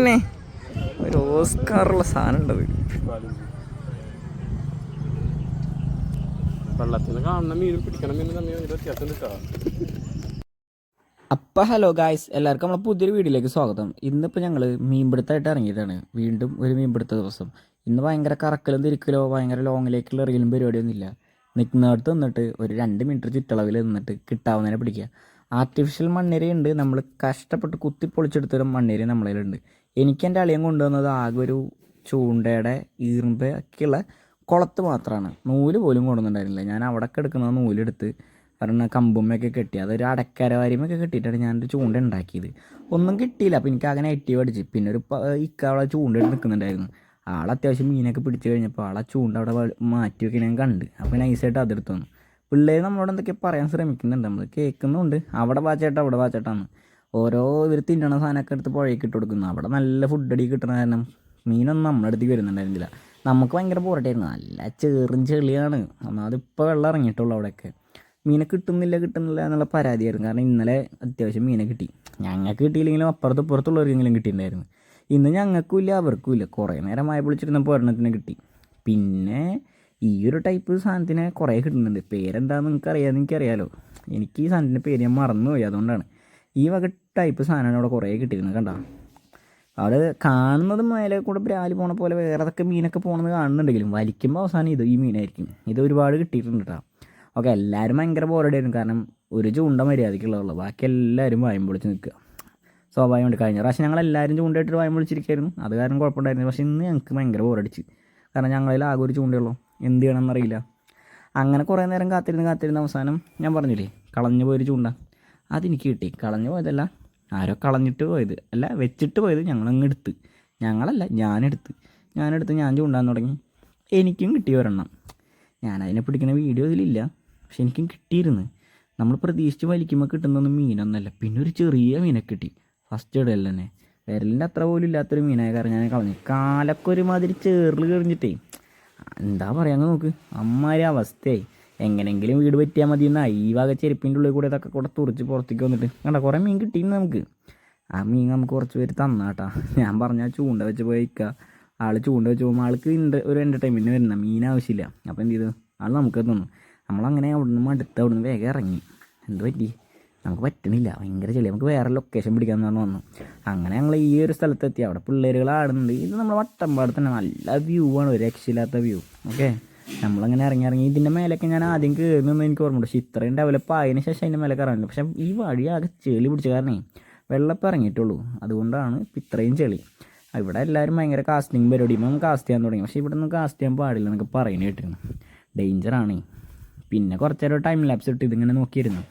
മോനെ ഒരു ഓസ്കാറുള്ള സാധനം ഉണ്ടത്. വെള്ളത്തിൽ കാണുന്ന മീനും പിടിക്കണം മീനും തമ്മിൽ വ്യത്യാസം കിട്ടാ. അപ്പം ഹലോ ഗായ്സ്, എല്ലാവർക്കും നമ്മളെ പുതിയൊരു വീഡിയോയിലേക്ക് സ്വാഗതം. ഇന്നിപ്പോൾ ഞങ്ങൾ മീൻപിടുത്തമായിട്ട് ഇറങ്ങിയതാണ്. വീണ്ടും ഒരു മീൻപിടുത്ത ദിവസം. ഇന്ന് ഭയങ്കര കറക്കലും തിരിക്കലോ ഭയങ്കര ലോങ്ങിലേക്കുള്ള എറിയലും പരിപാടിയൊന്നുമില്ല. നിൽക്കുന്നിടത്ത് നിന്നിട്ട് ഒരു 2 മീറ്റർ ചുറ്റളവിൽ നിന്നിട്ട് കിട്ടാവുന്നതിനെ പിടിക്കുക. ആർട്ടിഫിഷ്യൽ മണ്ണിരയുണ്ട്, നമ്മൾ കഷ്ടപ്പെട്ട് കുത്തി പൊളിച്ചെടുത്തൊരു മണ്ണിര നമ്മളതിലുണ്ട്. എനിക്ക് എൻ്റെ അളിയൻ കൊണ്ടുവന്നത് ആകെ ഒരു ചൂണ്ടയുടെ ഈർമ്പൊക്കെയുള്ള കുളത്ത് മാത്രമാണ്. നൂല് പോലും കൊണ്ടുവന്നിട്ടുണ്ടായിരുന്നില്ല. ഞാൻ അവിടെ എടുക്കുന്ന നൂലെടുത്ത് കാരണം കമ്പുമ്മയൊക്കെ കെട്ടി അതൊരു അടക്കരവാരിമൊക്കെ കെട്ടിയിട്ടാണ് ഞാനൊരു ചൂണ്ട ഉണ്ടാക്കിയത്. ഒന്നും കിട്ടിയില്ല. അപ്പോൾ എനിക്ക് അങ്ങനെ നെഗറ്റീവ് അടിച്ച്. പിന്നെ ഒരു അവളെ ചൂണ്ട എടുത്ത് നിൽക്കുന്നുണ്ടായിരുന്നു. ആൾ അത്യാവശ്യം മീനൊക്കെ പിടിച്ച് കഴിഞ്ഞപ്പോൾ ആളെ ചൂണ്ട അവിടെ മാറ്റി വെക്കാൻ ഞാൻ കണ്ട്. അപ്പോൾ നൈസായിട്ട് അതെടുത്ത് വന്നു. പിള്ളേർ നമ്മളോട് എന്തൊക്കെ പറയാൻ ശ്രമിക്കുന്നുണ്ട്, നമ്മൾ കേൾക്കുന്നുണ്ട്. അവിടെ വാച്ചേട്ടാ അവിടെ വാച്ചേട്ടാന്ന് ഓരോ ഇവർ തിന്നണ സാധനമൊക്കെ എടുത്ത് പുഴയ്ക്ക് ഇട്ട് കൊടുക്കുന്നു. അവിടെ നല്ല ഫുഡ് അടി കിട്ടുന്ന കാരണം മീനൊന്നും നമ്മുടെ അടുത്തേക്ക് വരുന്നുണ്ടായിരുന്നില്ല. നമുക്ക് ഭയങ്കര പോരട്ടായിരുന്നു. നല്ല ചെറും ചെളിയാണ്. ഒന്നാമതിപ്പോൾ വെള്ളം ഇറങ്ങിയിട്ടുള്ളൂ. അവിടെയൊക്കെ മീനെ കിട്ടുന്നില്ല എന്നുള്ള പരാതിയായിരുന്നു. കാരണം ഇന്നലെ അത്യാവശ്യം മീനെ കിട്ടി. ഞങ്ങൾക്ക് കിട്ടിയില്ലെങ്കിലും അപ്പുറത്തുള്ളവർക്കെങ്കിലും കിട്ടിയിട്ടുണ്ടായിരുന്നു. ഇന്ന് ഞങ്ങൾക്കും ഇല്ല അവർക്കും ഇല്ല. കുറേ നേരം മായ പൊളിച്ചിരുന്നപ്പോൾ ഒരെണ്ണത്തിന് കിട്ടി. പിന്നെ ഈ ഒരു ടൈപ്പ് സാധനത്തിനെ കുറേ കിട്ടുന്നുണ്ട്. പേരെന്താണെന്ന് എനിക്കറിയാലോ. എനിക്ക് ഈ സാധനത്തിൻ്റെ പേര് ഞാൻ മറന്നുപോയി. അതുകൊണ്ടാണ് ഈ വക ടൈപ്പ് സാധനമാണ് അവിടെ കുറേ കിട്ടിയിരുന്നത്. കണ്ടോ, അവിടെ കാണുന്നത് മേലെ കൂടെ ബ്രാല് പോണ പോലെ വേറെ അതൊക്കെ മീനൊക്കെ പോകണമെന്ന് കാണുന്നുണ്ടെങ്കിലും വലിക്കുമ്പോൾ അവസാനം ഈ മീനായിരിക്കും. ഇത് ഒരുപാട് കിട്ടിയിട്ടുണ്ട് കേട്ടോ. ഓക്കെ, എല്ലാവരും ഭയങ്കര ബോറടിയായിരുന്നു. കാരണം ഒരു ചൂണ്ട മര്യാദയ്ക്കുള്ളതുള്ളൂ, ബാക്കി എല്ലാവരും വായും പൊളിച്ച് നിൽക്കുക. സ്വാഭാവികമുണ്ട്. കഴിഞ്ഞ പ്രാവശ്യം ഞങ്ങളെല്ലാവരും ചൂണ്ടയിട്ട് വായും പൊളിച്ചിരിക്കുകയായിരുന്നു. അത് കാരണം കുഴപ്പമുണ്ടായിരുന്നു. പക്ഷേ ഇന്ന് ഞങ്ങൾക്ക് ഭയങ്കര ബോറടിച്ച്. കാരണം ഞങ്ങളിൽ ആകെ ഒരു ചൂണ്ടയുള്ളൂ, എന്ത് ചെയ്യണമെന്നറിയില്ല. അങ്ങനെ കുറേ നേരം കാത്തിരുന്ന് അവസാനം ഞാൻ പറഞ്ഞില്ലേ കളഞ്ഞു പോയൊരു ചൂണ്ട അതെനിക്ക് കിട്ടി. കളഞ്ഞു പോയതല്ല, ആരോ കളഞ്ഞിട്ട് പോയത് അല്ല, വെച്ചിട്ട് പോയത് ഞങ്ങളങ്ങ് എടുത്ത്. ഞാനെടുത്ത് ഞാൻ ചൂണ്ടാൻ തുടങ്ങി. എനിക്കും കിട്ടി ഒരെണ്ണം. ഞാനതിനെ പിടിക്കുന്ന വീഡിയോ ഇതിലില്ല, പക്ഷെ എനിക്കും കിട്ടിയിരുന്നു. നമ്മൾ പ്രതീക്ഷിച്ച് വലിക്കുമ്പോൾ കിട്ടുന്നൊന്നും മീനൊന്നല്ല. പിന്നെ ഒരു ചെറിയ മീനെ കിട്ടി ഫസ്റ്റ് ഇടയിൽ തന്നെ. വിരലിൻ്റെ അത്ര പോലും ഇല്ലാത്തൊരു മീനായ കാരണം ഞാൻ കളഞ്ഞു. കാലൊക്കെ ഒരുമാതിരി ചേറിൽ കഴിഞ്ഞിട്ടേ എന്താ പറയാങ്ങ് നോക്ക്, അമ്മാതിരി അവസ്ഥയായി. എങ്ങനെയെങ്കിലും വീട് പറ്റിയാൽ മതി എന്നായി. ഈ വക ചെരുപ്പിൻ്റെ ഉള്ളിൽ കൂടെ ഇതൊക്കെ കൂടെ തുറച്ച് പുറത്തേക്ക് വന്നിട്ട് കണ്ട കുറേ മീൻ കിട്ടിയിരുന്നു നമുക്ക്. ആ മീൻ നമുക്ക് കുറച്ച് പേര് തന്നാട്ടാ. ഞാൻ പറഞ്ഞാൽ ചൂണ്ട വെച്ച് പോയിക്കുക. ആൾ ചൂണ്ട വെച്ച് പോകുമ്പോൾ ആൾക്ക് ഒരു എൻ്റർടൈൻമെൻറ്റിന് വരുന്ന മീൻ ആവശ്യമില്ല. അപ്പോൾ എന്ത് ചെയ്തു, ആൾ നമുക്ക് തന്നു. നമ്മളങ്ങനെ അവിടുന്ന് അവിടുന്ന് വേഗം ഇറങ്ങി. എന്ത് പറ്റി, നമുക്ക് പറ്റണില്ല, ഭയങ്കര ചെളി. നമുക്ക് വേറെ ലൊക്കേഷൻ പിടിക്കാമെന്ന് പറഞ്ഞു വന്നു. അങ്ങനെ ഞങ്ങൾ ഈ ഒരു സ്ഥലത്തെത്തി. അവിടെ പിള്ളേരുകളാടുന്നുണ്ട്. ഇത് നമ്മൾ വട്ടമ്പാട് തന്നെ നല്ല വ്യൂ ആണ്, ഒരു രക്ഷയില്ലാത്ത വ്യൂ. ഓക്കെ, നമ്മളങ്ങനെ ഇറങ്ങി ഇതിൻ്റെ മേലൊക്കെ ഞാൻ ആദ്യം കയറുന്നതെന്ന് എനിക്ക് ഓർമ്മയുണ്ട്. പക്ഷേ ഇത്രയും ഡെവലപ്പ് ആയതിനു ശേഷം അതിൻ്റെ മേലെ കയറാനില്ല. പക്ഷേ ഈ വഴി ആകെ ചെളി പിടിച്ച കാരണേ വെള്ളപ്പം ഇറങ്ങിയിട്ടുള്ളൂ. അതുകൊണ്ടാണ് ഇത്രയും ചെളി. ഇവിടെ എല്ലാവരും ഭയങ്കര കാസ്റ്റിംഗ് പരിപാടി കാസ്റ്റ് ചെയ്യാൻ തുടങ്ങി. പക്ഷേ ഇവിടെ നിന്ന് കാസ്റ്റ് ചെയ്യാൻ പാടില്ല എന്നൊക്കെ പറയുന്നത് കേട്ടിരുന്നു. ഡേഞ്ചറാണ്. പിന്നെ കുറച്ച് നേരം ടൈം ലാപ്സ് ഇട്ട് ഇതിങ്ങനെ നോക്കിയിരുന്നു.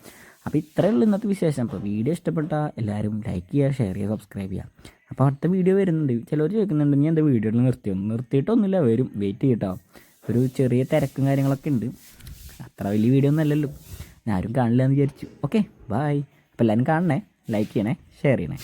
അപ്പോൾ ഇത്രയേ ഉള്ളൂ ഇന്നത്തെ വിശേഷം. അപ്പോൾ വീഡിയോ ഇഷ്ടപ്പെട്ടാൽ എല്ലാവരും ലൈക്ക് ചെയ്യുക, ഷെയർ ചെയ്യുക, സബ്സ്ക്രൈബ് ചെയ്യുക. അപ്പോൾ അടുത്ത വീഡിയോ വരുന്നുണ്ട്. ചിലർ ചോദിക്കുന്നുണ്ട് ഞാൻ എന്താ വീഡിയോയിൽ നിർത്തിയിട്ടൊന്നുമില്ല, വരും, വെയിറ്റ് ചെയ്യട്ടോ. ഒരു ചെറിയ തിരക്കും കാര്യങ്ങളൊക്കെ ഉണ്ട്. അത്ര വലിയ വീഡിയോ ഒന്നും അല്ലല്ലോ, ആരും കാണില്ല എന്ന് വിചാരിച്ചു. Okay, bye. അപ്പോൾ എല്ലാവരും കാണണേ, ലൈക്ക് ചെയ്യണേ, ഷെയർ ചെയ്യണേ.